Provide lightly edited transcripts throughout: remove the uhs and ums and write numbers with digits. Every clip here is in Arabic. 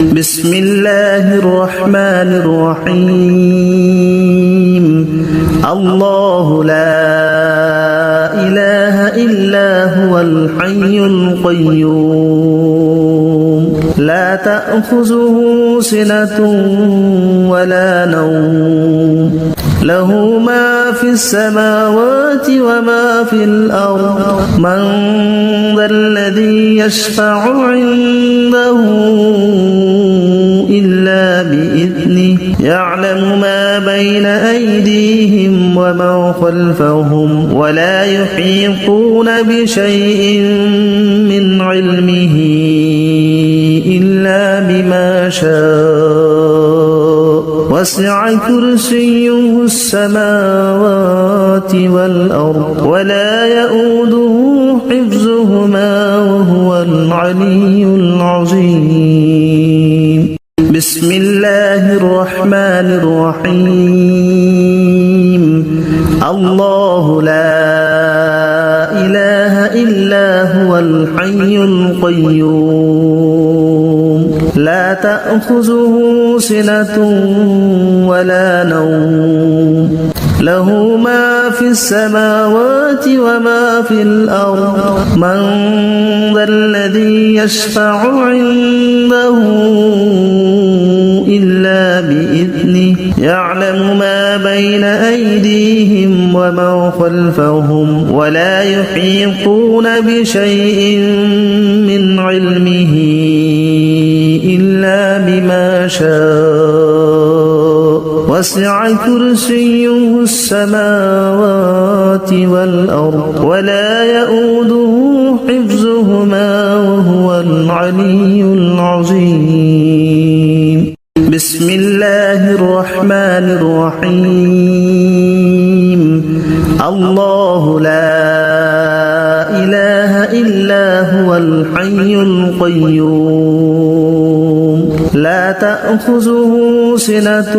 بسم الله الرحمن الرحيم الله لا إله إلا هو الحي القيوم لا تأخذه سنة ولا نوم له ما في السماوات وما في الأرض من ذا الذي يشفع عنده إلا بإذنه يعلم ما بين أيديهم وما خلفهم ولا يحيطون بشيء من علمه إلا بما شاء وسع كرسيه السماوات والأرض ولا يؤوده حفظهما وهو العلي العظيم بسم الله الرحمن الرحيم الله لا إله إلا هو الحي القيوم لا تأخذه سنة ولا نوم له ما في السماوات وما في الأرض من ذا الذي يشفع عنده إلا بإذنه يعلم ما بين أيديهم وما خلفهم ولا يحيطون بشيء من علمه إلا بما شاء وسع كرسيه السماوات والأرض ولا يؤوده حفظهما وهو العلي العظيم بسم الله الرحمن الرحيم الله لا إله إلا هو الحي القيوم لا تأخذه سنة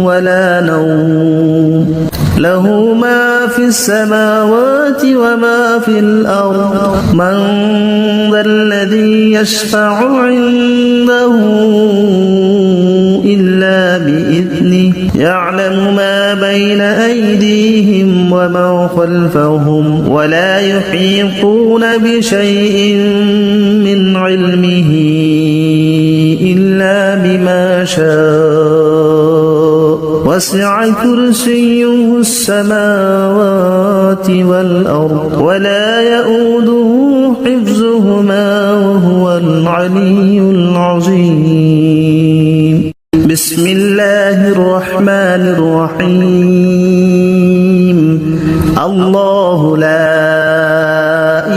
ولا نوم له ما في السماوات وما في الأرض من ذا الذي يشفع عنده إلا بإذنه يعلم ما بين أيديهم وما خلفهم ولا يحيطون بشيء من علمه إلا بما شاء وسع كرسيه السماوات والأرض ولا يؤوده حفظهما وهو العلي العظيم بسم الله الرحمن الرحيم الله لا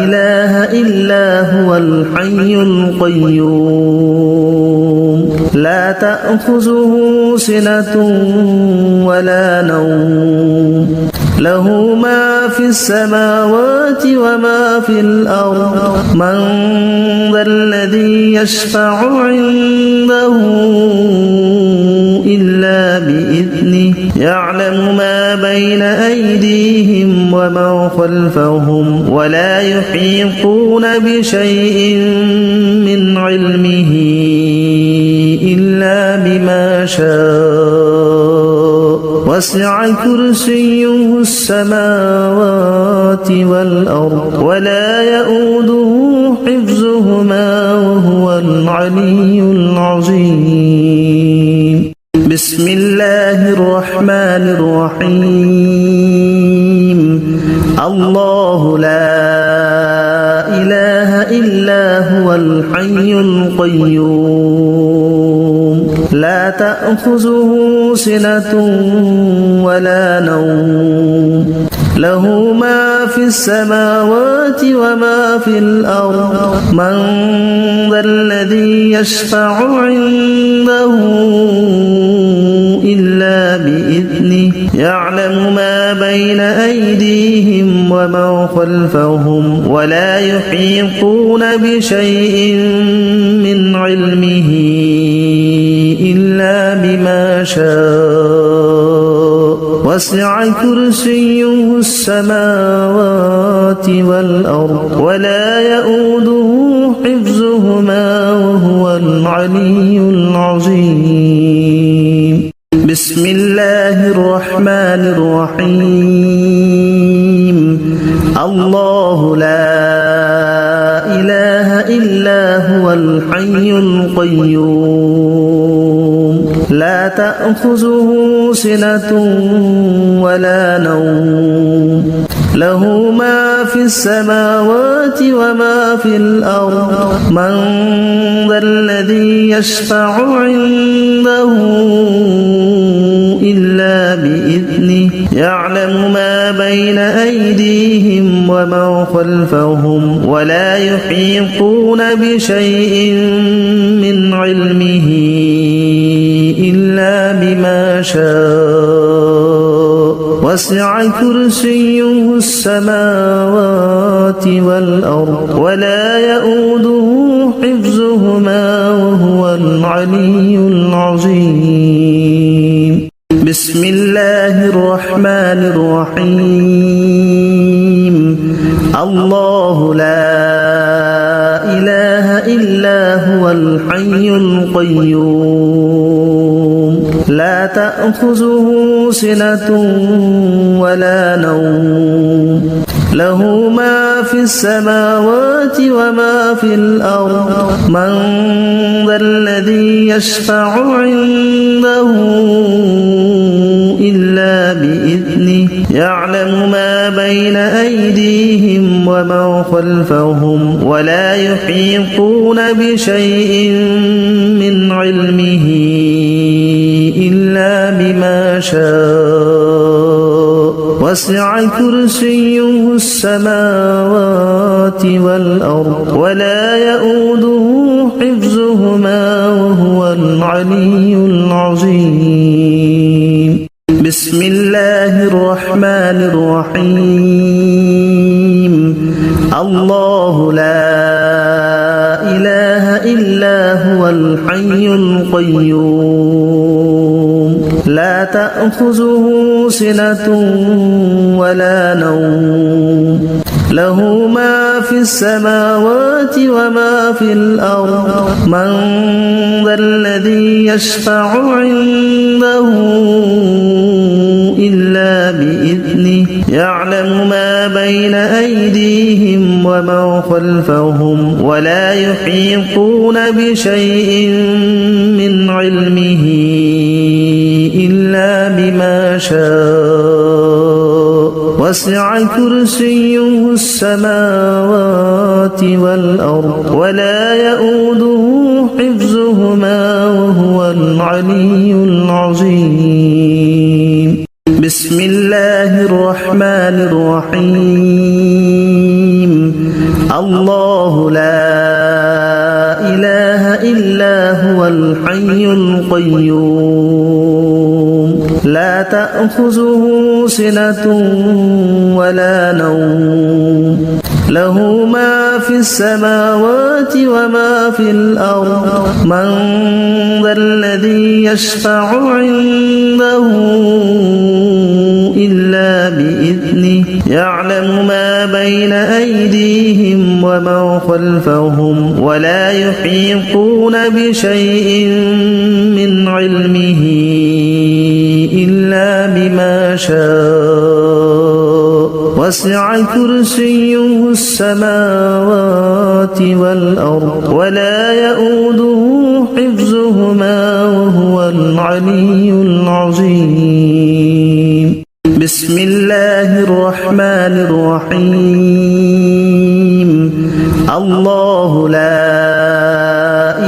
إله إلا هو الحي القيوم لا تأخذه سنة ولا نوم له ما في السماوات وما في الأرض من ذا الذي يشفع عنده إلا بإذنه يعلم ما بين أيديهم وما خلفهم ولا يحيطون بشيء من علمه إلا بما شاء وسع كرسيه السماوات والأرض ولا يؤوده حفظهما وهو العلي العظيم بسم الله الرحمن الرحيم الله لا إله إلا هو الحي القيوم لا تأخذه سنة ولا نوم له ما في السماوات وما في الأرض من ذا الذي يشفع عنده إلا بإذنه يعلم ما بين أيديهم وما خلفهم ولا يحيطون بشيء من علمه إلا بما شاء وسع كرسيه السماوات والأرض ولا يؤوده حفظهما وهو العلي العظيم بسم الله الرحمن الرحيم الله لا إله إلا هو الحي القيوم لا تأخذه سنة ولا نوم له ما في السماوات وما في الأرض من ذا الذي يشفع عنده إلا بإذنه يعلم ما بين أيديهم وما خلفهم ولا يحيطون بشيء من علمه إلا بما شاء وسع كرسيه السماوات والأرض ولا يؤوده حفظهما وهو العلي العظيم بسم الله الرحمن الرحيم الله لا إله إلا هو الحي القيوم لا تأخذه سنة ولا نوم له ما في السماوات وما في الأرض من ذا الذي يشفع عنده إلا بإذنه يعلم ما بين أيديهم وما خلفهم ولا يحيطون بشيء من علمه إلا بما شاء وسع كرسيه السماوات والأرض ولا يؤوده حفظهما وهو العلي العظيم بسم الله الرحمن الرحيم الله لا إله إلا هو الحي القيوم لا تأخذه سنة ولا نوم له ما في السماوات وما في الأرض من ذا الذي يشفع عنده إلا بإذنه يعلم ما بين أيديهم وما خلفهم ولا يحيطون بشيء من علمه إلا بما شاء وسع كرسيه السماوات والأرض ولا يؤوده حفظهما وهو العلي العظيم بسم الله الرحمن الرحيم الله لا إله إلا هو الحي القيوم لا تأخذه سنة ولا نوم له ما في السماوات وما في الأرض من ذا الذي يشفع عنده إلا بإذنه يعلم ما بين أيديهم وما خلفهم ولا يحيطون بشيء من علمه إلا بما شاء وسع كرسيه السماوات والأرض ولا يؤوده حفظهما وهو العلي العظيم بسم الله الرحمن الرحيم الله لا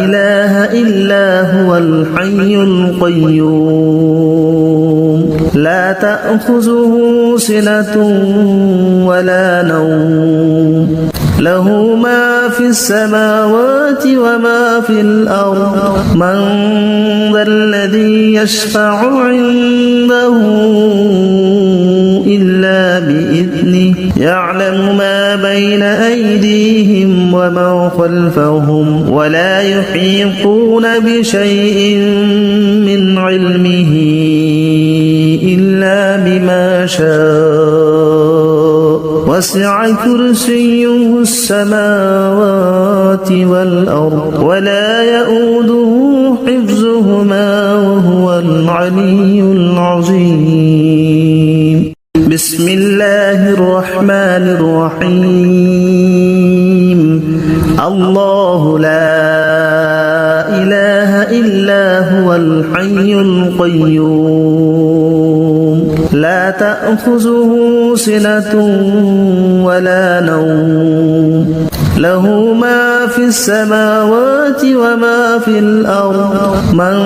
إله إلا هو الحي القيوم لا تأخذه سنة ولا نوم له ما في السماوات وما في الأرض من ذا الذي يشفع عنده إلا بإذنه يعلم ما بين أيديهم وما خلفهم ولا يحيطون بشيء من علمه إلا بما شاء وسع كرسيه السماوات والأرض ولا يؤوده حفظهما وهو العلي العظيم بسم الله الرحمن الرحيم الله لا إله إلا هو الحي القيوم لا تأخذه سنة ولا نوم له ما في السماوات وما في الأرض من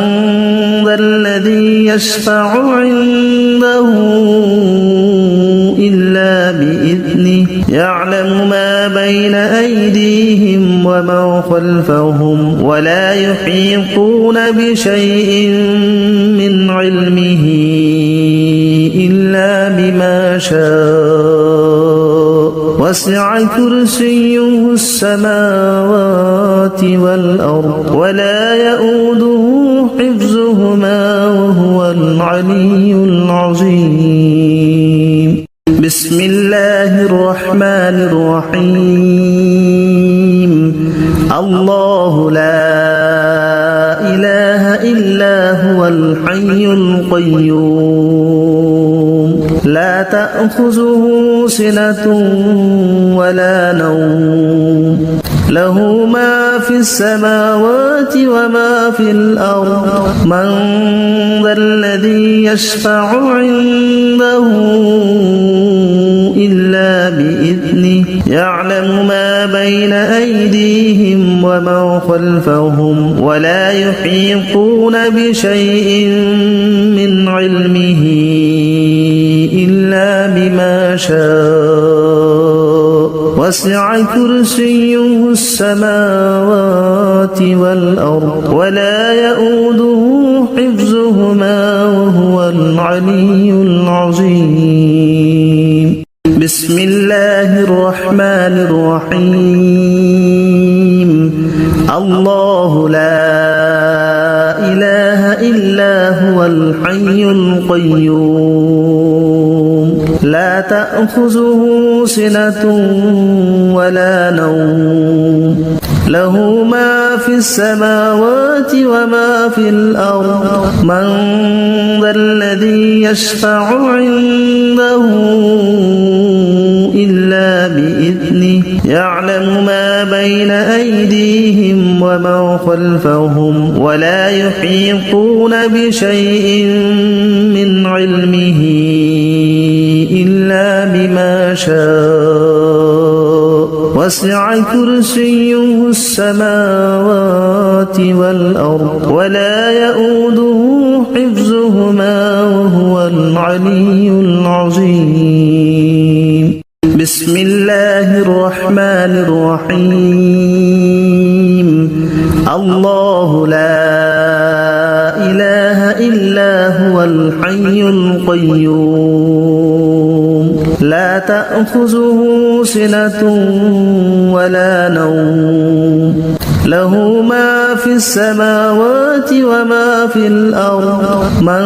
ذا الذي يشفع عنده إلا بإذنه يعلم ما بين أيديهم وما خلفهم ولا يحيطون بشيء من علمه إلا بما شاء وسع كرسيه السماوات والأرض ولا يؤوده حفظهما وهو العلي العظيم بسم الله الرحمن الرحيم الله لا إله إلا هو الحي القيوم لا تأخذه سنة ولا نوم له ما في السماوات وما في الأرض من ذا الذي يشفع عنده إلا بإذنه يعلم ما بين أيديهم وما خلفهم ولا يحيطون بشيء من علمه إلا بما شاء وسع كرسيه السماوات والأرض ولا يؤوده حفظهما وهو العلي العظيم بسم الله الرحمن الرحيم الله لا إله إلا هو الحي القيوم لا تأخذه سنة ولا نوم له ما في السماوات وما في الأرض من ذا الذي يشفع عنده إلا بإذنه يعلم ما بين أيديهم وما خلفهم ولا يحيطون بشيء من علمه إلا بما شاء وسع كرسيه السماوات والأرض ولا يؤوده حفظهما وهو العلي العظيم بسم الله الرحمن الرحيم الله لا إله إلا هو الحي القيوم لا تأخذه سنة ولا نوم له ما في السماوات وما في الأرض من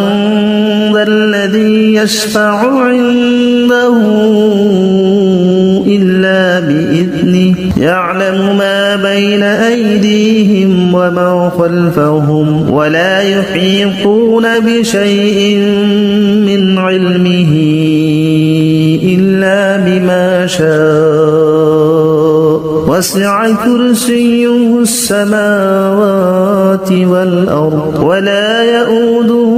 ذا الذي يشفع عنده إلا بإذنه يعلم ما بين أيديهم وما خلفهم ولا يحيطون بشيء من علمه إلا بما شاء وسع كرسيه السماوات والأرض ولا يؤوده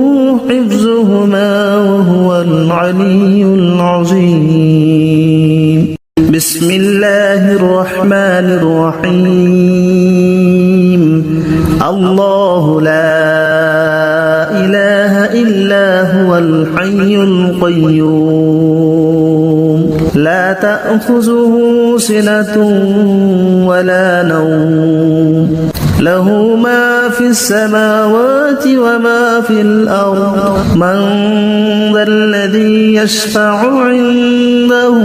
حفظهما وهو العلي العظيم بسم الله الرحمن الرحيم الله لا إله إلا هو الحي القيوم لا تأخذه سنة ولا نوم له ما في السماوات وما في الأرض من ذا الذي يشفع عنده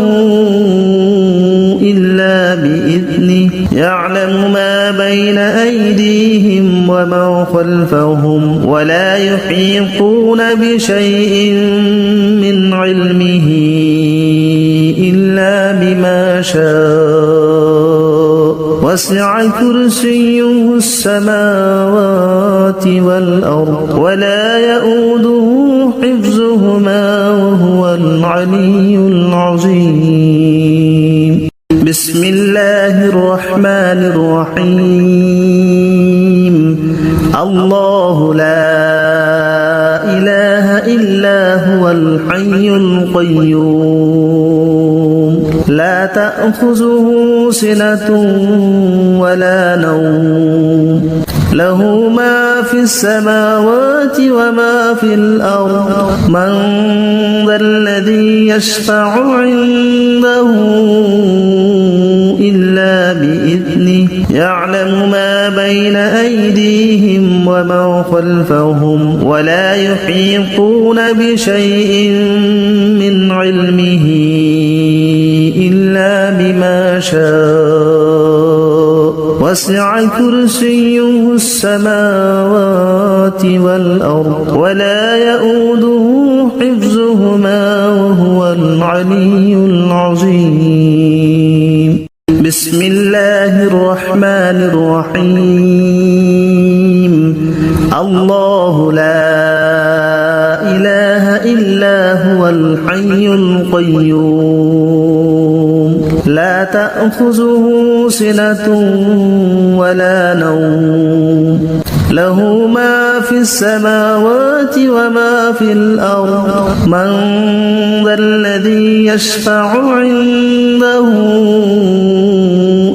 إلا بإذنه يعلم ما بين أيديهم وما ومن خلفهم ولا يحيطون بشيء من علمه إلا بما شاء وسع كرسيه السماوات والأرض ولا يؤوده حفظهما وهو العلي العظيم. بسم الله الرحمن الرحيم. الله لا إله إلا هو الحي القيوم لا تأخذه سنة ولا نوم له ما في السماوات وما في الأرض من ذا الذي يشفع عنده إلا بإذنه يعلم ما بين أيديهم وما خلفهم ولا يحيطون بشيء من علمه إلا بما شاء وسع كرسيه السماوات والأرض ولا يؤوده حفظهما وهو العلي العظيم. بسم الله الرحمن الرحيم. الله لا إله إلا هو الحي القيوم لا تأخذه سنة ولا نوم له ما في السماوات وما في الأرض من ذا الذي يشفع عنده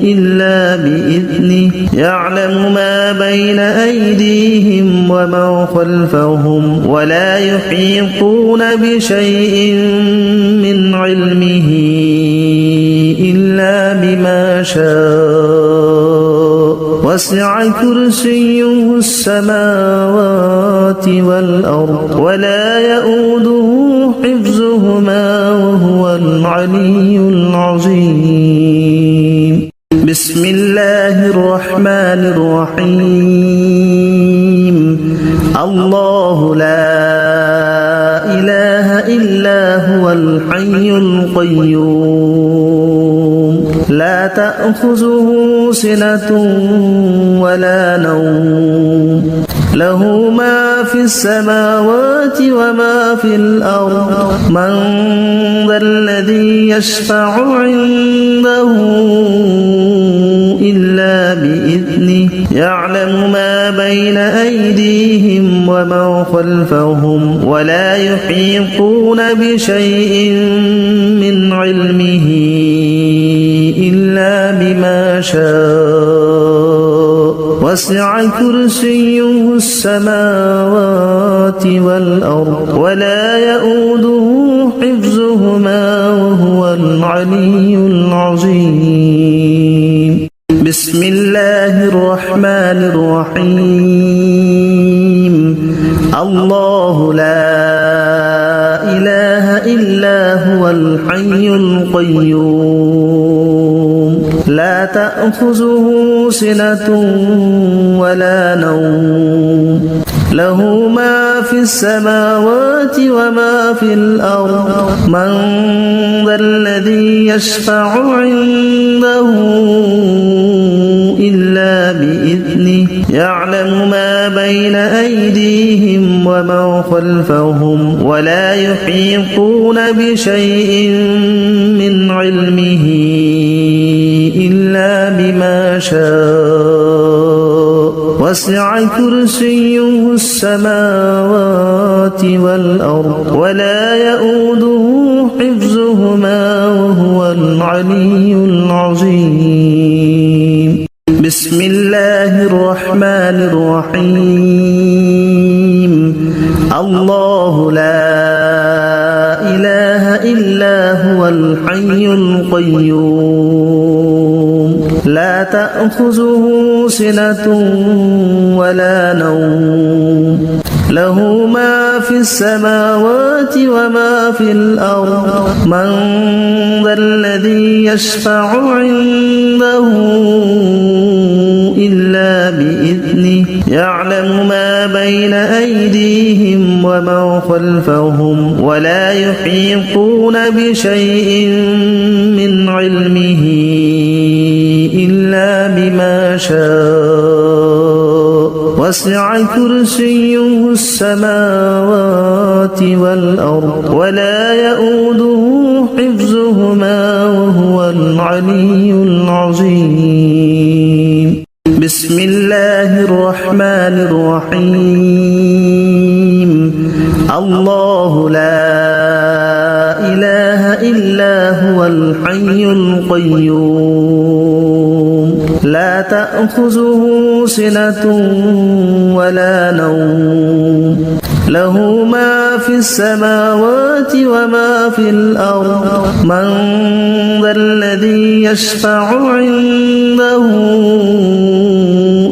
إلا بإذنه يعلم ما بين أيديهم وما خلفهم ولا يحيطون بشيء من علمه إلا بما شاء وسع كرسيه السماوات والأرض ولا يؤوده حفظهما وهو العلي العظيم. بسم الله الرحمن الرحيم. الله لا إله إلا هو الحي القيوم لا تأخذه سنة ولا نوم له ما في السماوات وما في الأرض من ذا الذي يشفع عنده إلا بإذنه يعلم ما بين أيديهم وما خلفهم ولا يحيطون بشيء من علمه إلا بما شاء وسع كرسيه السماوات والأرض ولا يؤوده حفظهما وهو العلي العظيم. بسم الله الرحمن الرحيم. الله لا إله إلا هو الحي القيوم لا تأخذه سنة ولا نوم له ما في السماوات وما في الأرض من ذا الذي يشفع عنده إلا بإذنه يعلم ما بين أيديهم وما خلفهم ولا يحيطون بشيء من علمه إلا بما شاء وسع كرسيه السماوات والأرض ولا يؤوده حفظهما وهو العلي العظيم. بسم الله الرحمن الرحيم. الله لا إله إلا هو الحي القيوم لا تأخذه سنة ولا نوم له ما في السماوات وما في الأرض من ذا الذي يشفع عنده إلا بإذنه يعلم ما بين أيديهم وما خلفهم ولا يحيطون بشيء من علمه إلا بما شاء وسع كرسيه السماوات والأرض ولا يؤوده حفظهما وهو العلي العظيم. بسم الله الرحمن الرحيم. الله لا إله إلا هو الحي القيوم لا تأخذه سنة ولا نوم له ما في السماوات وما في الأرض من ذا الذي يشفع عنده إلا بإذنه يعلم يعلم ما بين أيديهم وما خلفهم ولا يحيطون بشيء من علمه إلا بما شاء وسع كرسيه السماوات والأرض ولا يؤوده حفظهما وهو العلي العظيم بسم الله الرحمن الرحيم الله لا إله إلا هو الحي القيوم لا تأخذه سنة ولا نوم له ما في السماوات وما في الأرض من ذا الذي يشفع عنده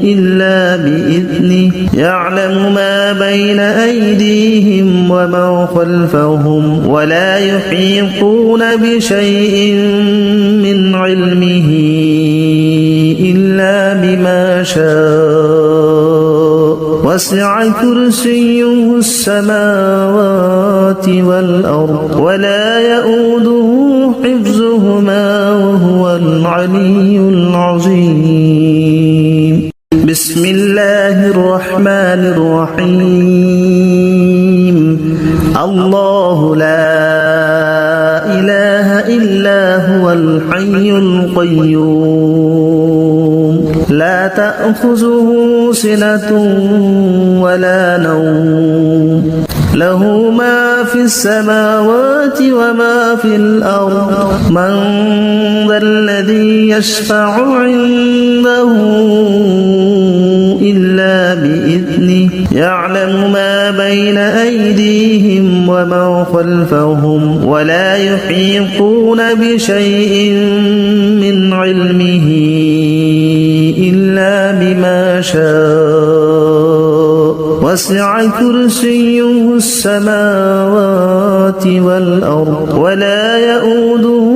إلا بإذنه يعلم ما بين أيديهم وما خلفهم ولا يحيطون بشيء من علمه إلا بما شاء وسع كرسيه السماوات والأرض ولا يؤوده حفظهما وهو العلي العظيم بسم الله الرحمن الرحيم الله لا إله إلا هو الحي القيوم لا تأخذه سنة ولا نوم له ما في السماوات وما في الأرض من ذا الذي يشفع عنده إلا بإذنه يعلم ما بين أيديهم وما خلفهم ولا يحيطون بشيء من علمه إلا بما شاء وسع كرسيه السماوات والأرض ولا يؤوده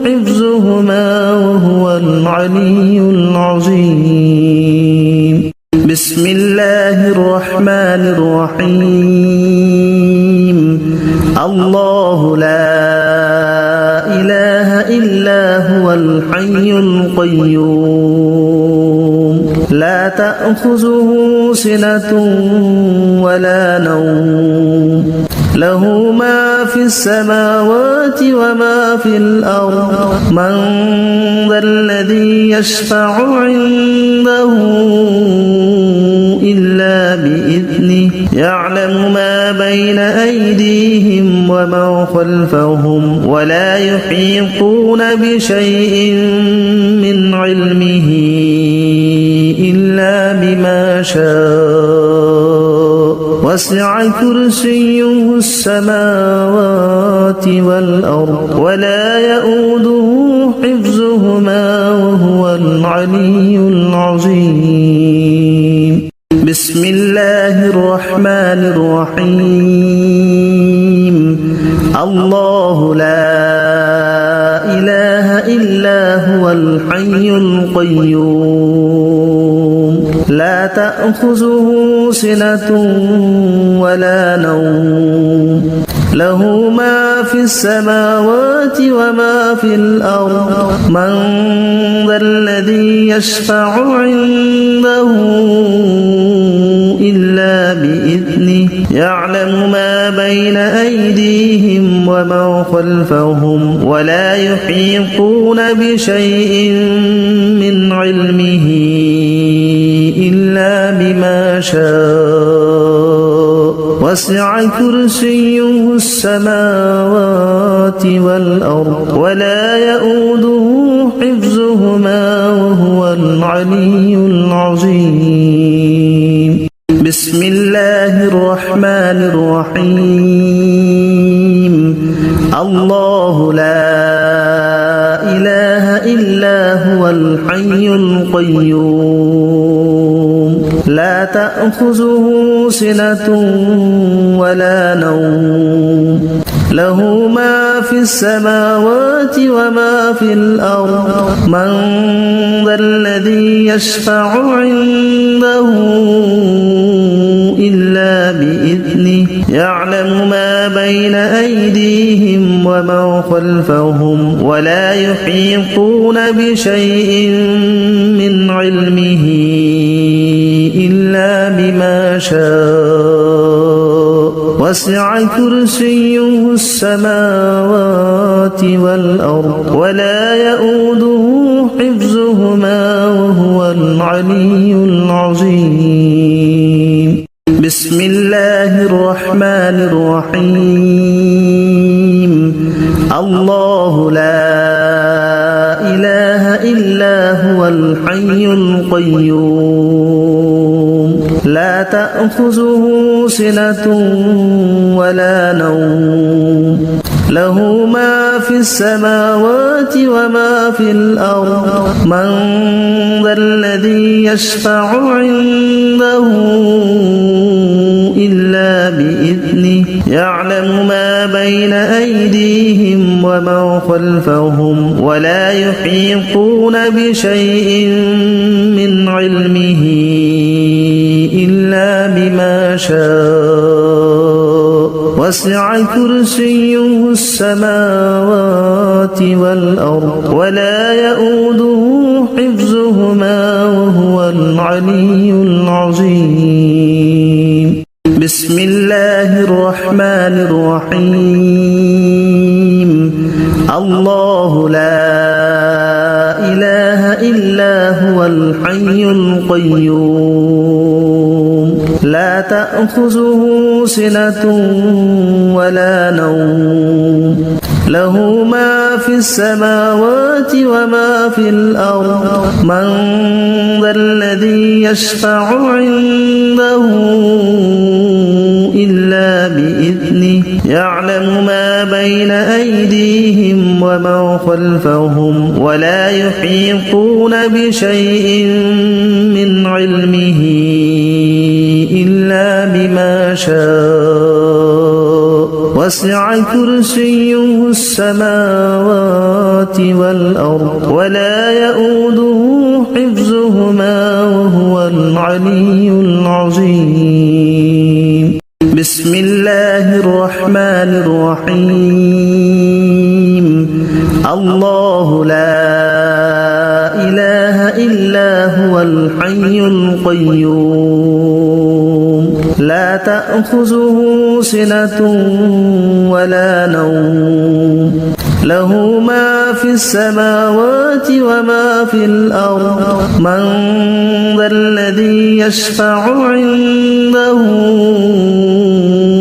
حفظهما وهو العلي العظيم بسم الله الرحمن الرحيم الله لا إله إلا هو الحي القيوم لا تأخذه سنة ولا نوم له ما في السماوات وما في الأرض من ذا الذي يشفع عنده إلا بإذنه يعلم ما بين أيديهم وما خلفهم ولا يحيطون بشيء من علمه إلا بما شاء وسع كرسيه السماوات والأرض ولا يؤوده حفظهما وهو العلي العظيم بسم الله الرحمن الرحيم الله لا إله إلا هو الحي القيوم لا تأخذه سنة ولا نوم له ما في السماوات وما في الأرض من ذا الذي يشفع عنده إلا بإذنه يعلم ما بين أيديهم وما خلفهم ولا يحيطون بشيء من علمه إلا بما شاء وسع كرسيه السماوات والأرض ولا يؤوده حفظهما وهو العلي العظيم بسم الله الرحمن الرحيم الله لا إله إلا هو الحي القيوم لا تأخذه سنة ولا نوم له ما في السماوات وما في الأرض من ذا الذي يشفع عنده يعلم ما بين أيديهم وما خلفهم ولا يحيطون بشيء من علمه إلا بما شاء وسع كرسيه السماوات والأرض ولا يؤوده حفظهما وهو العلي العظيم بسم الله الرحمن الرحيم الله لا إله إلا هو الحي القيوم لا تأخذه سنة ولا نوم له ما في السماوات وما في الأرض من ذا الذي يشفع عنده إلا بإذنه يعلم ما بين أيديهم وما خلفهم ولا يحيطون بشيء من علمه إلا بما شاء وسع كرسيه السماوات والأرض ولا يؤوده حفظهما وهو العلي العظيم بسم الله الرحمن الرحيم الله لا إله إلا هو الحي القيوم لا تأخذه سنة ولا نوم له ما في السماوات وما في الأرض من ذا الذي يشفع عنده إلا بإذنه يعلم ما بين أيديهم وما خلفهم ولا يحيطون بشيء من علمه إلا بما شاء وسع كرسيه السماوات والأرض ولا يؤوده حفظهما وهو العلي العظيم بسم الله الرحمن الرحيم الله لا إله إلا هو الحي القيوم لا تأخذه سنة ولا نوم له ما في السماوات وما في الأرض من ذا الذي يشفع عنده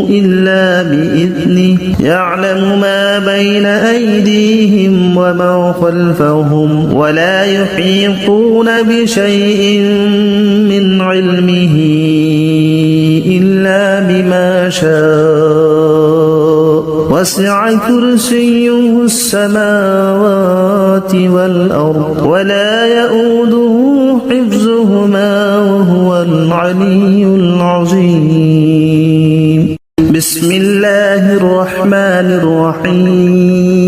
إلا بإذنه يعلم ما بين أيديهم وما خلفهم ولا يحيطون بشيء من علمه إلا بما شاء وسع كرسيه السماوات والأرض ولا يؤوده حفظهما وهو العلي العظيم بسم الله الرحمن الرحيم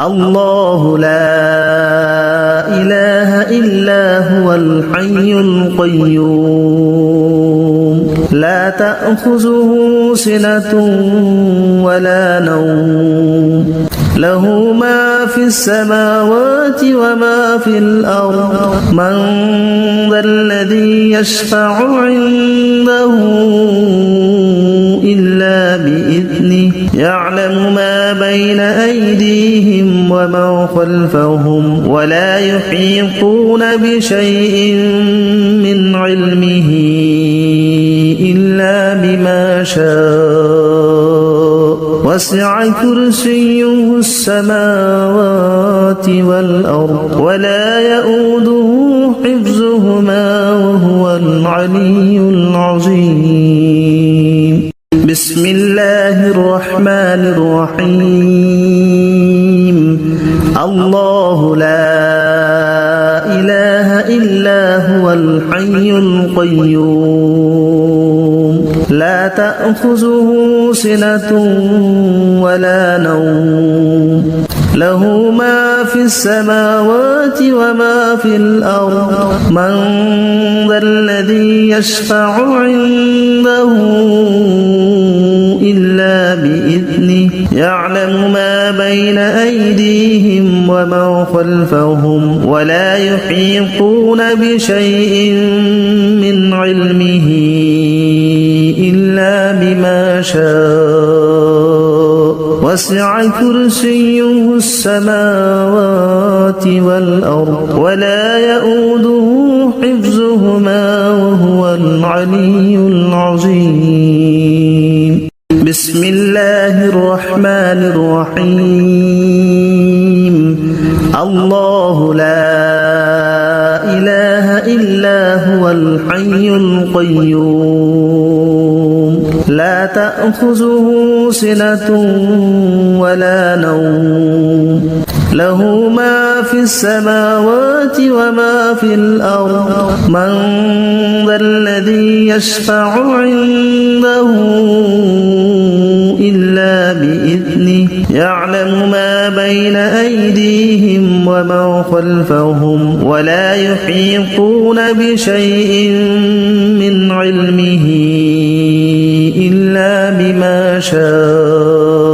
الله لا إله إلا هو الحي القيوم لا تأخذه سنة ولا نوم له ما في السماوات وما في الأرض من ذا الذي يشفع عنده إلا بإذنه يعلم ما بين أيديهم وما خلفهم ولا يحيطون بشيء من علمه إلا بما شاء وسع كرسيه السماوات والأرض ولا يؤوده حفظهما وهو العلي العظيم بسم الله الرحمن الرحيم الله لا إله إلا هو الحي القيوم لا تأخذه سنة ولا نوم له ما في السماوات وما في الأرض من ذا الذي يشفع عنده إلا بإذنه يعلم ما بين أيديهم وما خلفهم ولا يحيطون بشيء من علمه إلا بما شاء وسع كرسيه السماوات والأرض ولا يؤوده حفظهما وهو العلي العظيم بسم الله الرحمن الرحيم الله لا إله إلا هو الحي القيوم لا تأخذه سنة ولا نوم له ما في السماوات وما في الأرض من ذا الذي يشفع عنده إلا بإذنه يعلم ما بين أيديهم وما خلفهم ولا يحيطون بشيء من علمه إلا بما شاء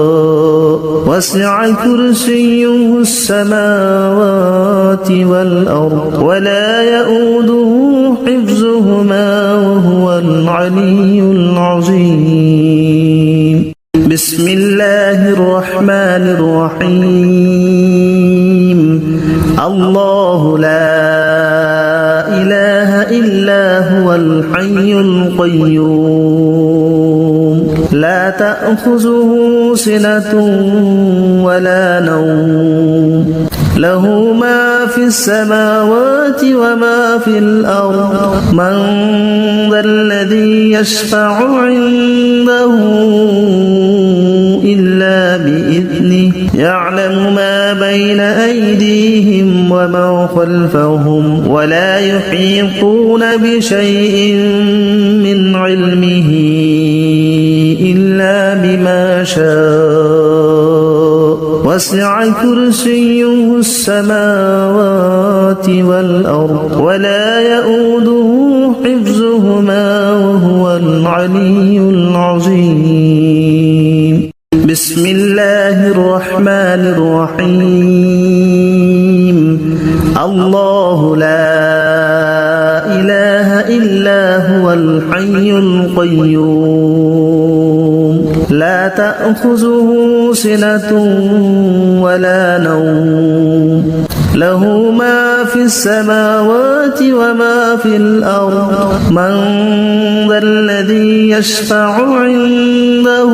وسع كرسيه السماوات والأرض ولا يؤوده حفظهما وهو العلي العظيم بسم الله الرحمن الرحيم الله لا إله إلا هو الحي القيوم لا تأخذه سنة ولا نوم له ما في السماوات وما في الأرض من ذا الذي يشفع عنده إلا بإذنه يعلم ما بين أيديهم وما خلفهم ولا يحيطون بشيء من علمه إلا بما شاء وسع كرسيه السماوات والأرض ولا يؤوده حفظهما وهو العلي العظيم بسم الله الرحمن الرحيم الله لا إله إلا هو الحي القيوم لا تأخذه سنة ولا نوم له ما في السماوات وما في الأرض من ذا الذي يشفع عنده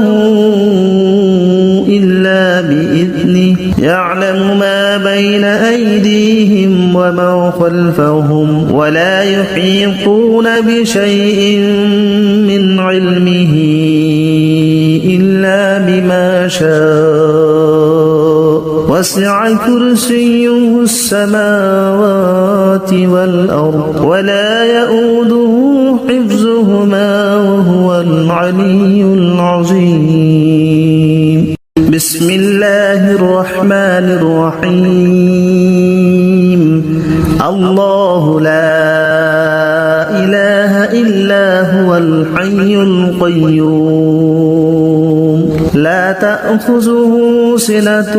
إلا بإذنه يعلم ما بين أيديهم وما خلفهم ولا يحيطون بشيء من علمه إلا بما شاء وسع كرسيه السماوات والأرض ولا يؤوده حفظهما وهو العلي العظيم بسم الله الرحمن الرحيم الله لا إله إلا هو الحي القيوم لا تأخذه سنة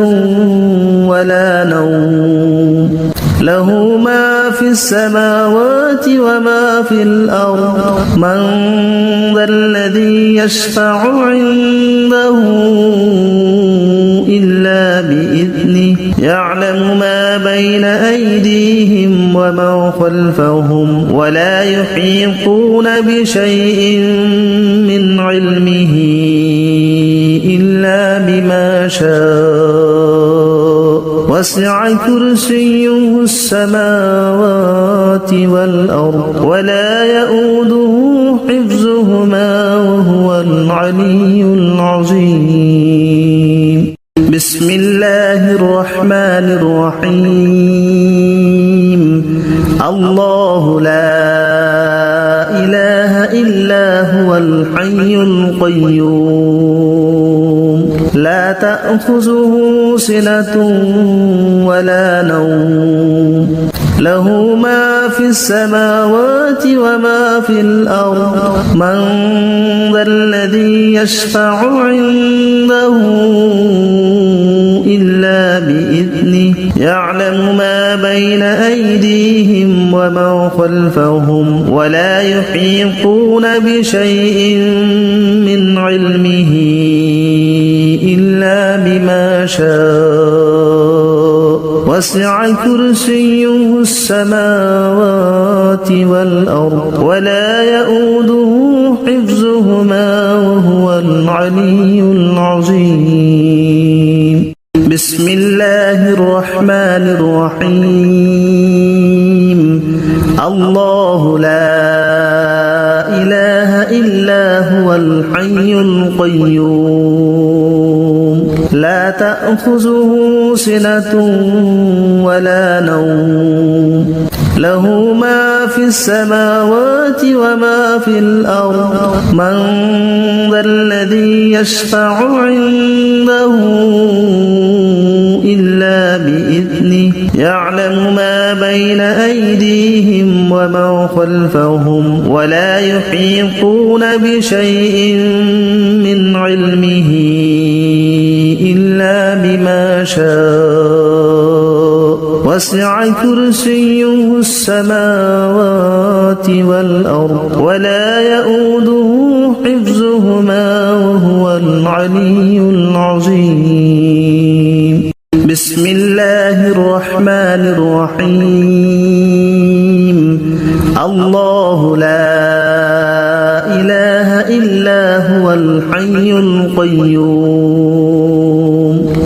ولا نوم له ما في السماوات وما في الأرض من ذا الذي يشفع عنده إلا بإذنه يعلم ما بين أيديهم وما خلفهم ولا يحيطون بشيء من علمه إلا بما شاء وسع كرسيه السماوات والأرض ولا يؤوده حفظهما وهو العلي العظيم بسم الله الرحمن الرحيم الله لا إله إلا هو الحي القيوم لا تأخذه سنة ولا نوم له ما في السماوات وما في الأرض من ذا الذي يشفع عنده إلا بإذنه يعلم ما بين أيديهم وما خلفهم ولا يحيطون بشيء من علمه إلا بما شاء وسع كرسيه السماوات والأرض ولا يؤوده حفظهما وهو العلي العظيم بسم الله الرحمن الرحيم الله لا إله إلا هو الحي القيوم لا تأخذه سنة ولا نوم له ما في السماوات وما في الأرض من ذا الذي يشفع عنده إلا بإذنه يعلم ما بين أيديهم وما خلفهم ولا يحيطون بشيء من علمه إلا بما شاء وسع كرسيه السماوات والأرض ولا يؤوده حفظهما وهو العلي العظيم بسم الله الرحمن الرحيم الله لا إله إلا هو الحي القيوم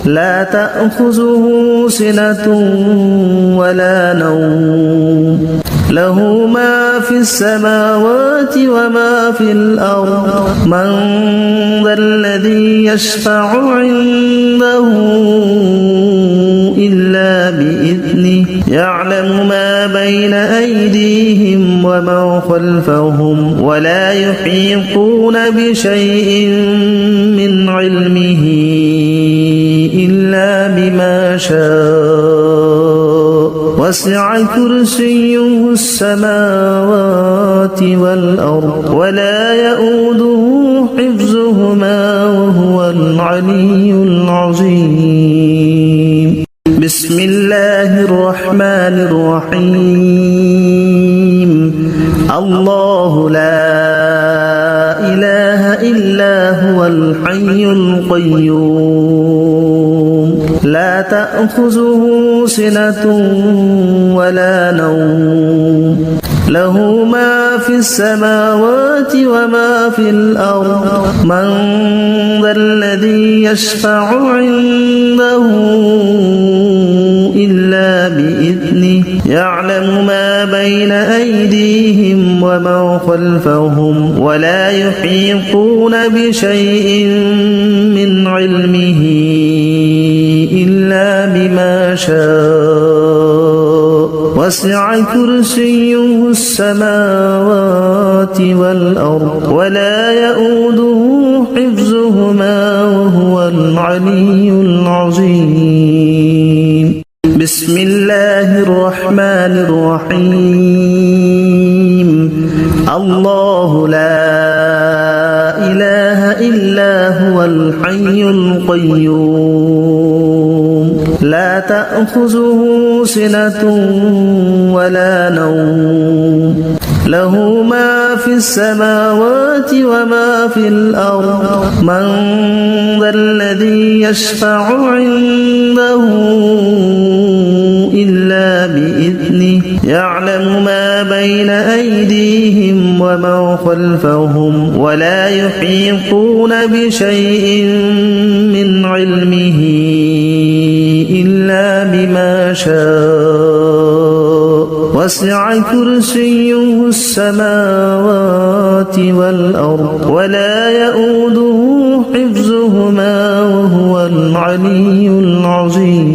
لا تأخذه سنة ولا نوم له ما في السماوات وما في الأرض من ذا الذي يشفع عنده إلا بإذنه يعلم ما بين أيديهم وما خلفهم ولا يحيطون بشيء من علمه إلا بما شاء وسع كرسيه السماوات والأرض ولا يؤوده حفظهما وهو العلي العظيم بسم الله الرحمن الرحيم الله لا إله إلا هو الحي القيوم لا تأخذه سنة ولا نوم له ما في السماوات وما في الأرض من ذا الذي يشفع عنده إلا بإذنه يعلم ما بين أيديهم وما خلفهم ولا يحيطون بشيء من علمه إلا بما شاء وسع كرسيه السماوات والأرض ولا يؤوده حفظهما وهو العلي العظيم بسم الله الرحمن الرحيم الله لا إله إلا هو الحي القيوم لا تأخذه سنة ولا نوم له ما في السماوات وما في الأرض من ذا الذي يشفع عنده إلا بإذنه يعلم ما بين أيديهم وما خلفهم ولا يحيطون بشيء من علمه إلا بما شاء وسع كرسيه السماوات والأرض ولا يؤوده حفظهما وهو العلي العظيم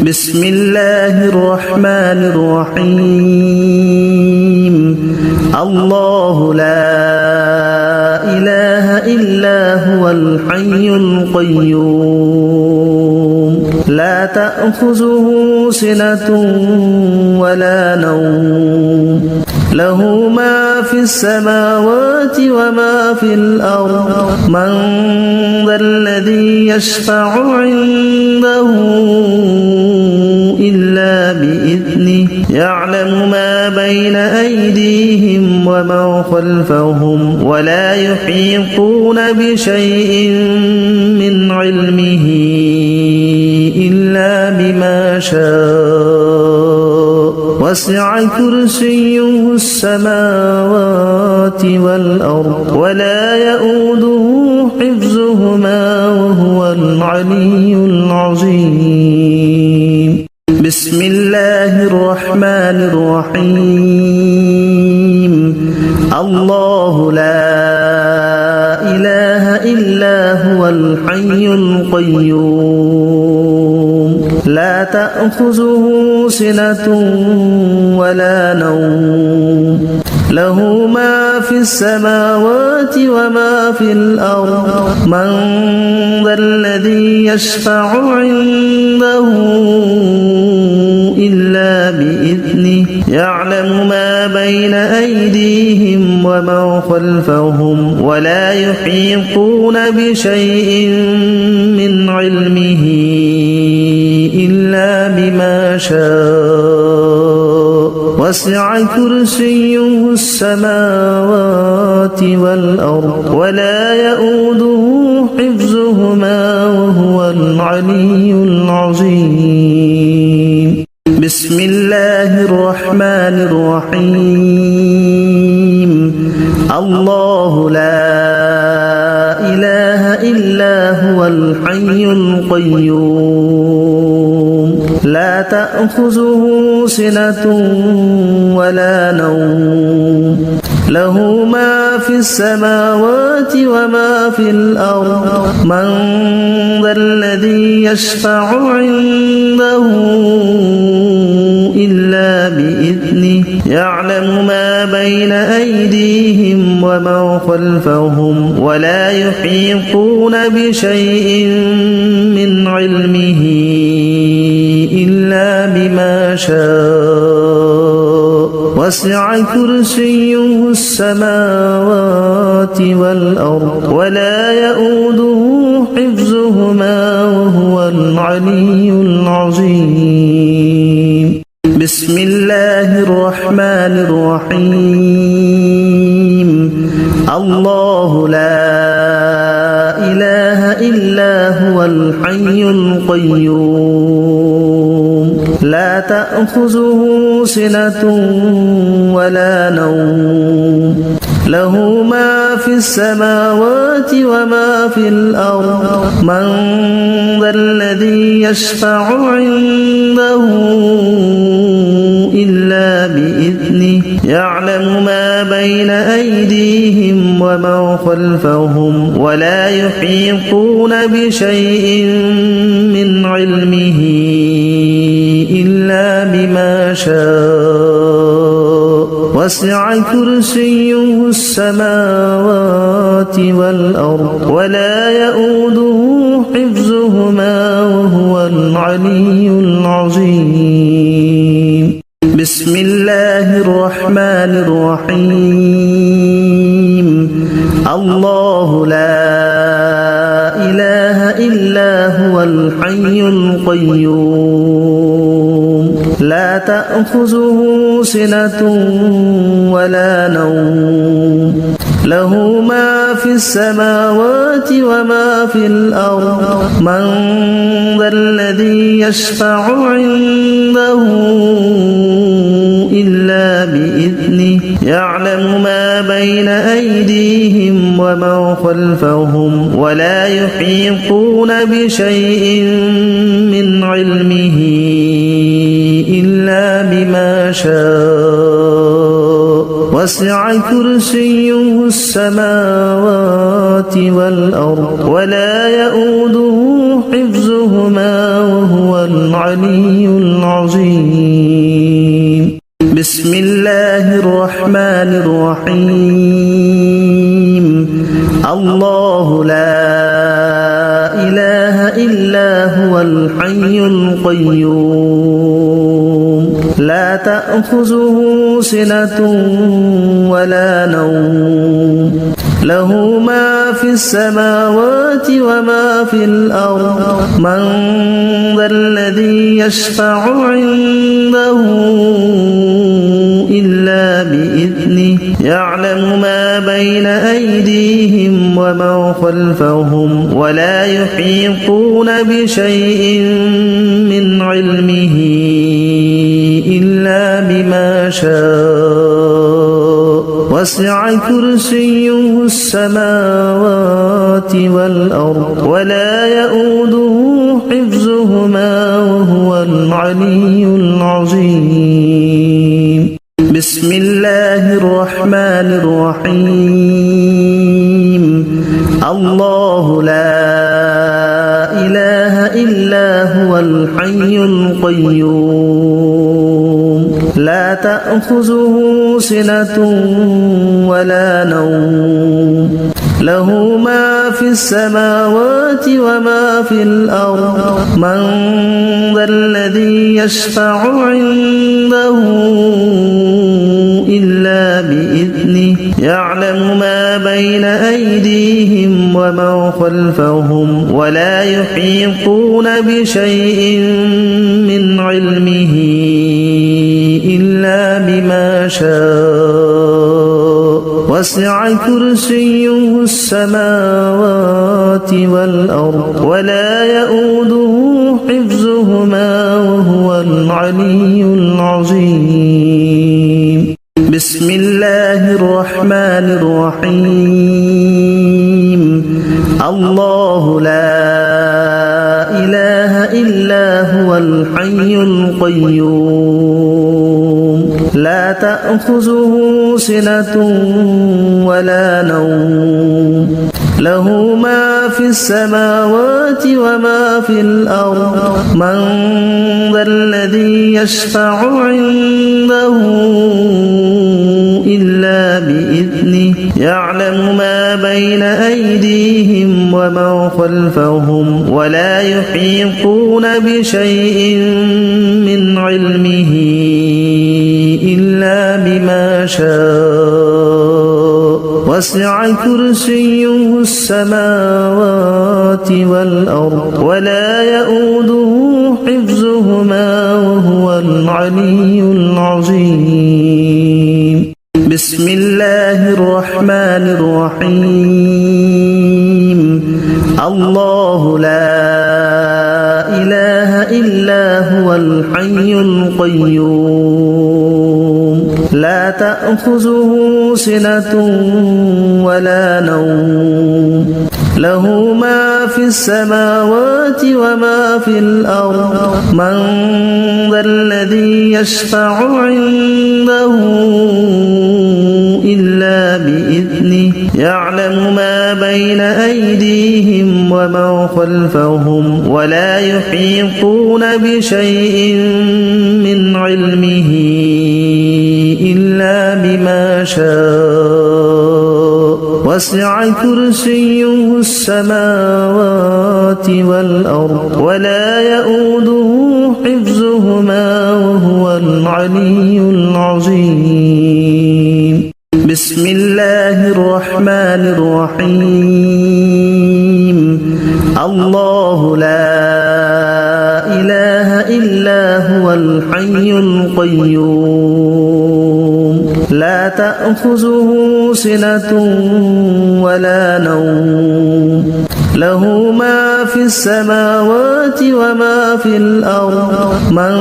بسم الله الرحمن الرحيم الله لا إله إلا هو الحي القيوم لا تأخذه سنة ولا نوم له ما في السماوات وما في الأرض من ذا الذي يشفع عنده إلا بإذنه يعلم ما بين أيديهم وما خلفهم ولا يحيطون بشيء من علمه إلا بما شاء وسع كرسيه السماوات والأرض ولا يؤوده حفظهما وهو العلي العظيم بسم الله الرحمن الرحيم الله لا إله إلا هو الحي القيوم لا تأخذه سنة ولا نوم له ما في السماوات وما في الأرض من ذا الذي يشفع عنده إلا بإذنه يعلم ما بين أيديهم وما خلفهم ولا يحيطون بشيء من علمه إلا بما شاء وسع كرسيه السماوات والأرض ولا يؤوده حفظهما وهو العلي العظيم بسم الله الرحمن الرحيم الله لا إله إلا هو الحي القيوم لا تأخذه سنة ولا نوم له ما في السماوات وما في الأرض من ذا الذي يشفع عنده إلا بإذنه يعلم ما بين أيديهم وما خلفهم ولا يحيطون بشيء من علمه إلا بما شاء وسع كرسيه السماوات والأرض ولا يؤوده حفظهما وهو العلي العظيم بسم الله الرحمن الرحيم الله لا إله إلا هو الحي القيوم لا تأخذه سنة ولا نوم له ما في السماوات وما في الأرض من ذا الذي يشفع عنده إلا بإذنه يعلم ما بين أيديهم وما خلفهم ولا يحيطون بشيء من علمه إلا بما شاء وسع كرسيه السماوات والأرض ولا يؤوده حفظهما وهو العلي العظيم بسم الله الرحمن الرحيم الله لا إله إلا هو الحي القيوم لا تأخذه سنة ولا نوم له ما في السماوات وما في الأرض من ذا الذي يشفع عنده إلا بإذنه يعلم ما بين أيديهم وما خلفهم ولا يحيطون بشيء من علمه إلا بما شاء وسع كرسيه السماوات والأرض ولا يؤوده حفظهما وهو العلي العظيم بسم الله الرحمن الرحيم الله لا إله إلا هو الحي القيوم لا تأخذه سنة ولا نوم له ما في السماوات وما في الأرض من ذا الذي يشفع عنده إلا بإذنه يعلم ما بين أيديهم وما خلفهم ولا يحيطون بشيء من علمه إلا بما شاء وسع كرسيه السماوات والأرض ولا يؤوده حفظهما وهو العلي العظيم بسم الله الرحمن الرحيم الله لا إله إلا هو الحي القيوم لا تأخذه سنة ولا نوم له ما في السماوات وما في الأرض من ذا الذي يشفع عنده إلا بإذنه يعلم ما بين أيديهم وما خلفهم ولا يحيطون بشيء من علمه إلا بما شاء وسع كرسيه السماوات والأرض ولا يؤوده حفظهما وهو العلي العظيم بسم الله الرحمن الرحيم الله لا إله إلا هو الحي القيوم لا تأخذه سنة ولا نوم له ما في السماوات وما في الأرض من ذا الذي يشفع عنده إلا بإذنه يعلم ما بين أيديهم وما خلفهم ولا يحيطون بشيء من علمه إلا بما شاء وسع كرسيه السماوات والأرض ولا يؤوده حفظهما وهو العلي العظيم بسم الله الرحمن الرحيم الله لا إله إلا هو الحي القيوم لا تأخذه سنة ولا نوم له ما في السماوات وما في الأرض من ذا الذي يشفع عنده إلا بإذنه يعلم ما بين أيديهم وما خلفهم ولا يحيطون بشيء من علمه إلا بما شاء وسع كرسيه السماوات والأرض ولا يؤوده حفظهما وهو العلي العظيم بسم الله الرحمن الرحيم الله لا إله إلا هو الحي القيوم لا تأخذه سنة ولا نوم له ما في السماوات وما في الأرض من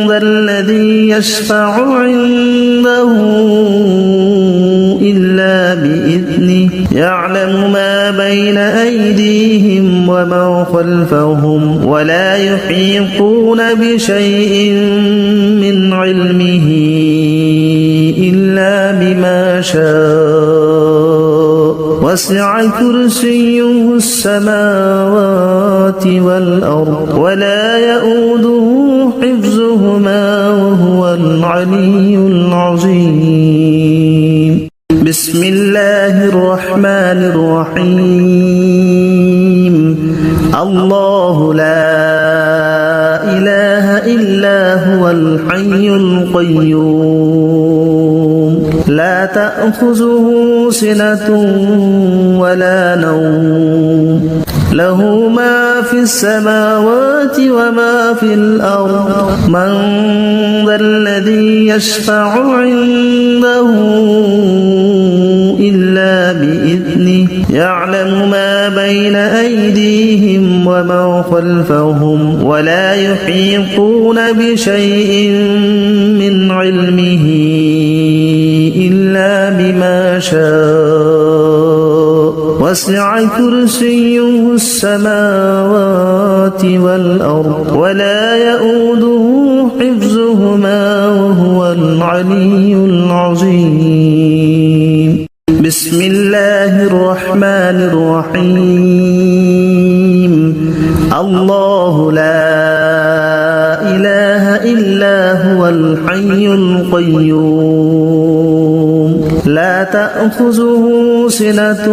ذا الذي يشفع عنده إلا بإذنه يعلم ما بين أيديهم وما خلفهم ولا يحيطون بشيء من علمه إلا بما شاء وسع كرسيه السماوات والأرض ولا يؤوده حفظهما وهو العلي العظيم بسم الله الرحمن الرحيم الله لا إله إلا هو الحي القيوم لا تأخذه سنة ولا نوم له ما في السماوات وما في الأرض من ذا الذي يشفع عنده إلا بإذنه يعلم ما بين أيديهم وما خلفهم ولا يحيطون بشيء من علمه إلا بما شاء وسع كرسيه السماوات والأرض ولا يؤوده حفظهما وهو العلي العظيم بسم الله الرحمن الرحيم الله لا إله إلا هو الحي القيوم لا تأخذه سنة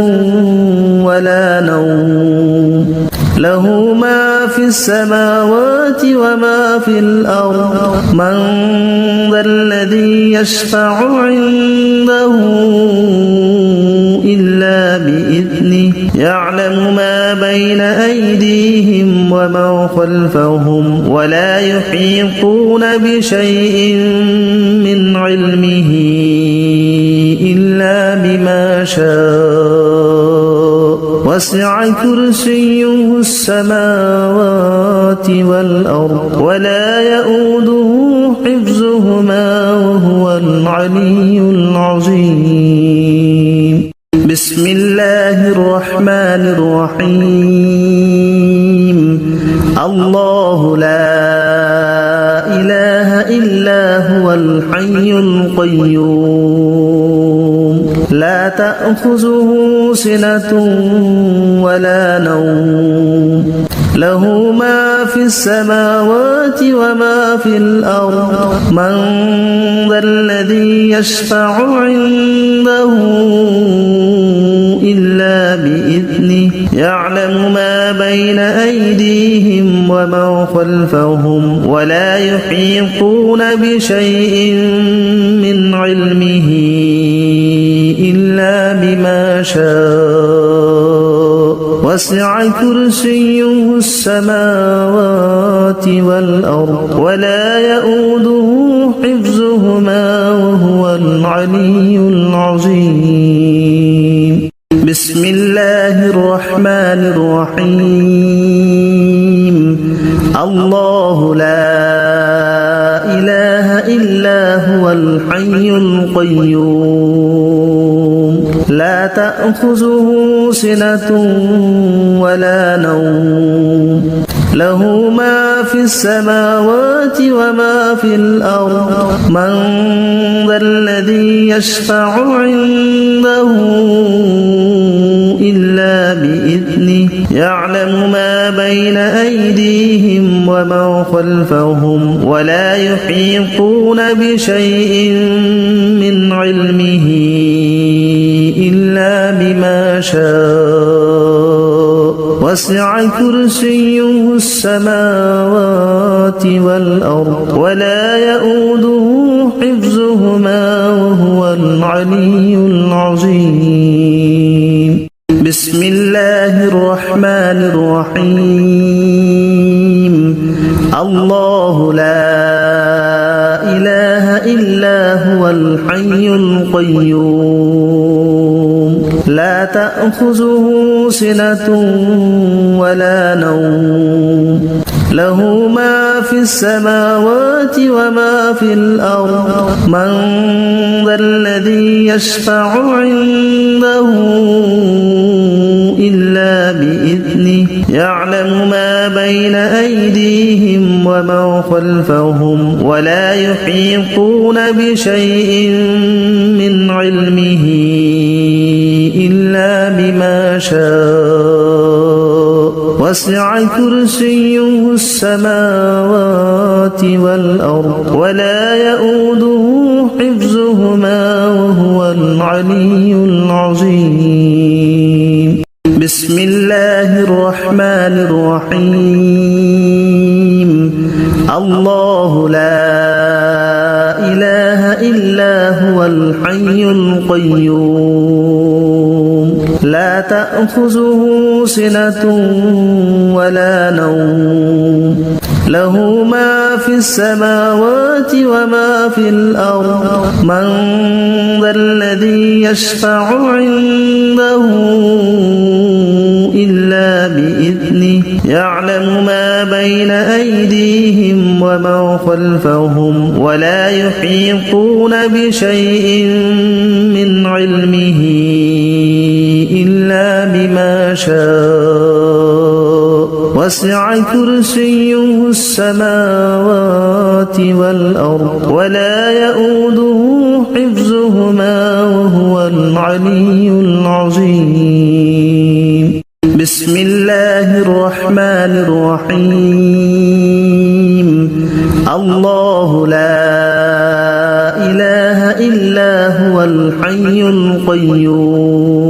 ولا نوم له ما في السماوات وما في الأرض من ذا الذي يشفع عنده إلا بإذنه يعلم ما بين أيديهم وما خلفهم ولا يحيطون بشيء من علمه إلا بما شاء وسع كرسيه السماوات والأرض ولا يؤوده حفظهما وهو العلي العظيم بسم الله الرحمن الرحيم الله لا إله إلا هو الحي القيوم لا تأخذه سنة ولا نوم له ما في السماوات وما في الأرض من ذا الذي يشفع عنده إلا بإذنه يعلم ما بين أيديهم وما خلفهم ولا يحيطون بشيء من علمه إلا بما شاء وسع كرسيه السماوات والأرض ولا يؤوده حفظهما وهو العلي العظيم بسم الله الرحمن الرحيم الله لا إله إلا هو الحي القيوم لا تأخذه سنة ولا نوم له ما في السماوات وما في الأرض من ذا الذي يشفع عنده إلا بإذنه يعلم ما بين أيديهم وما خلفهم ولا يحيطون بشيء من علمه إلا بما شاء وسع كرسيه السماوات والأرض ولا يؤوده حفظهما وهو العلي العظيم بسم الله الرحمن الرحيم الله لا إله إلا هو الحي القيوم لا تأخذه سنة ولا نوم له ما في السماوات وما في الأرض من ذا الذي يشفع عنده إلا بإذنه يعلم ما بين أيديهم وما خلفهم ولا يحيطون بشيء من علمه إلا بما شاء وسع كرسيه السماوات والأرض ولا يؤوده حفظهما وهو العلي العظيم بسم الله الرحمن الرحيم الله لا إله إلا هو الحي القيوم لا تأخذه سنة ولا نوم له ما في السماوات وما في الأرض من ذا الذي يشفع عنده إلا بإذنه يعلم ما بين أيديهم وما خلفهم ولا يحيطون بشيء من علمه إلا بما شاء وسع كرسيه السماوات والأرض ولا يؤوده حفظهما وهو العلي العظيم بسم الله الرحمن الرحيم الله لا إله إلا هو الحي القيوم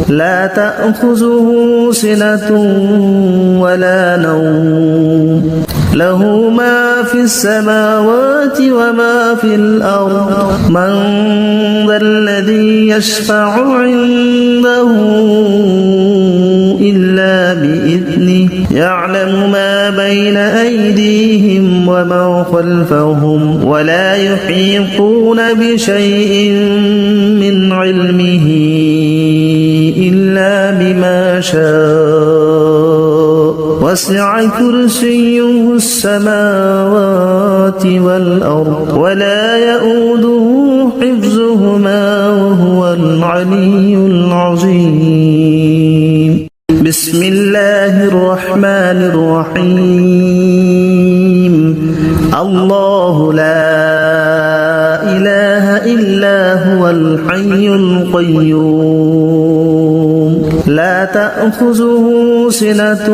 لا تأخذه سنة ولا نوم له ما في السماوات وما في الأرض من ذا الذي يشفع عنده إلا بإذنه يعلم ما بين أيديهم وما خلفهم ولا يحيطون بشيء من علمه إلا بما شاء وسع كرسيه السماوات والأرض ولا يؤوده حفظهما وهو العلي العظيم بسم الله الرحمن الرحيم الله لا إله إلا هو الحي القيوم لا تأخذه سنة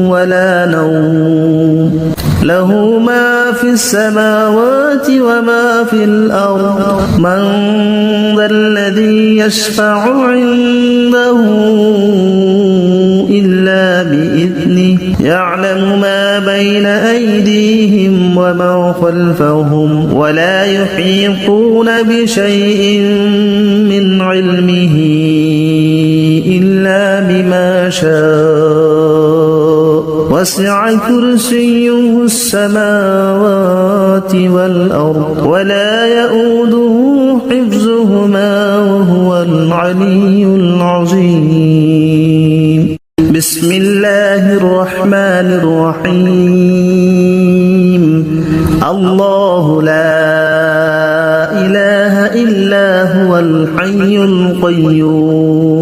ولا نوم له ما في السماوات وما في الأرض من ذا الذي يشفع عنده إلا بإذنه يعلم ما بين أيديهم وما خلفهم ولا يحيطون بشيء من علمه إلا بما شاء وسع كرسيه السماوات والأرض ولا يؤوده حفظهما وهو العلي العظيم بسم الله الرحمن الرحيم الله لا إله إلا هو الحي القيوم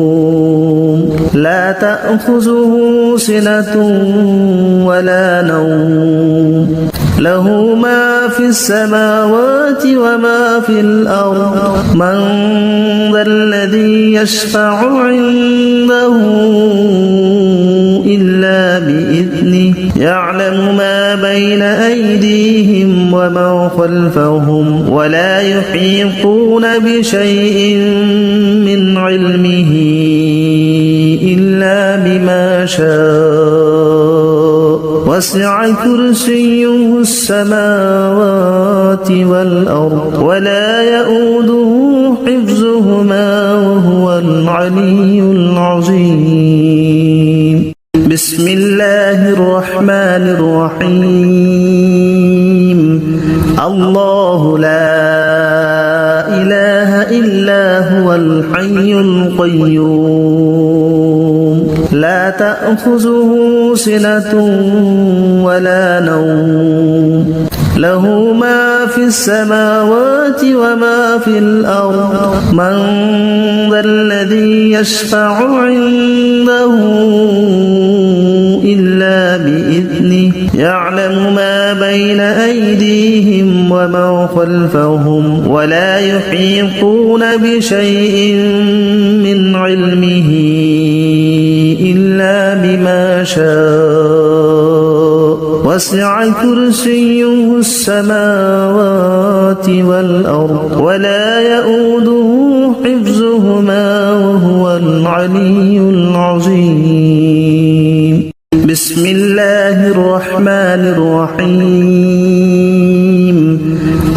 لا تأخذه سنة ولا نوم له ما في السماوات وما في الأرض من ذا الذي يشفع عنده إلا بإذنه يعلم ما بين أيديهم وما خلفهم ولا يحيطون بشيء من علمه إلا بما شاء وسع كرسيه السماوات والأرض ولا يؤوده حفظهما وهو العلي العظيم بسم الله الرحمن الرحيم الله لا إله إلا هو الحي القيوم لا تأخذه سنة ولا نوم له ما في السماوات وما في الأرض من ذا الذي يشفع عنده إلا بإذنه يعلم ما بين أيديهم وما خلفهم ولا يحيطون بشيء من علمه إلا بما شاء وسع كرسيه السماوات والأرض ولا يؤوده حفظهما وهو العلي العظيم. بسم الله الرحمن الرحيم.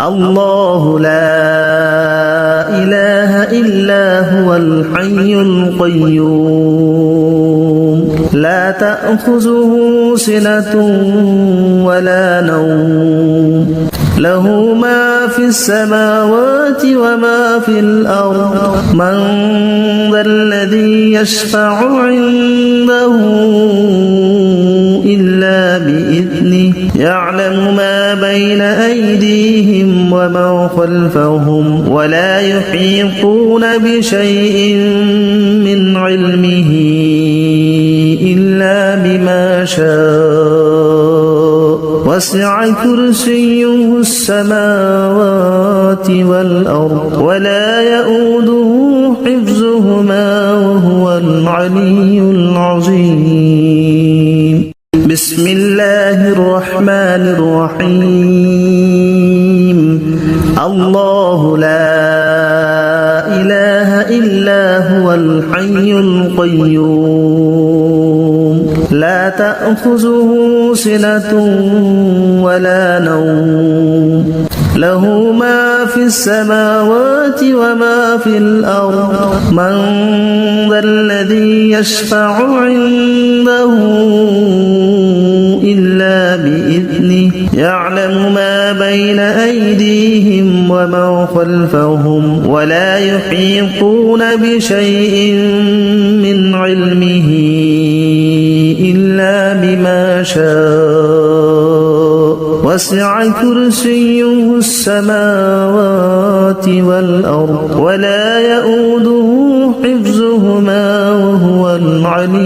الله لا إله إلا هو الحي القيوم لا تأخذه سنة ولا نوم له ما في السماوات وما في الأرض من ذا الذي يشفع عنده إلا بإذنه يعلم ما بين أيديهم وما خلفهم ولا يحيطون بشيء من علمه إلا بما شاء وسع كرسيه السماوات والأرض ولا يؤوده حفظهما وهو العلي العظيم. بسم الله الرحمن الرحيم. الله لا إله إلا هو الحي القيوم لا تأخذه سنة ولا نوم له ما في السماوات وما في الأرض من ذا الذي يشفع عنده إلا بإذنه يعلم ما بين أيديهم وما خلفهم ولا يحيطون بشيء من علمه إلا بما شاء وسع كرسيه السماوات والأرض ولا يؤوده حفظهما وهو العلي